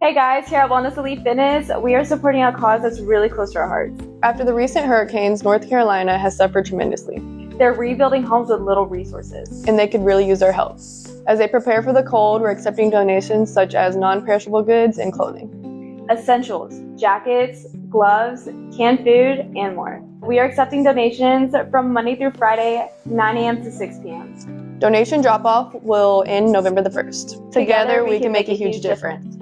Hey guys, here at Wellness Elite Fitness, we are supporting a cause that's really close to our hearts. After the recent hurricanes, North Carolina has suffered tremendously. They're rebuilding homes with little resources. And they could really use our help. As they prepare for the cold, we're accepting donations such as non-perishable goods and clothing. Essentials, jackets, gloves, canned food, and more. We are accepting donations from Monday through Friday, 9 a.m. to 6 p.m. Donation drop-off will end November the 1st. Together, we can make a huge difference.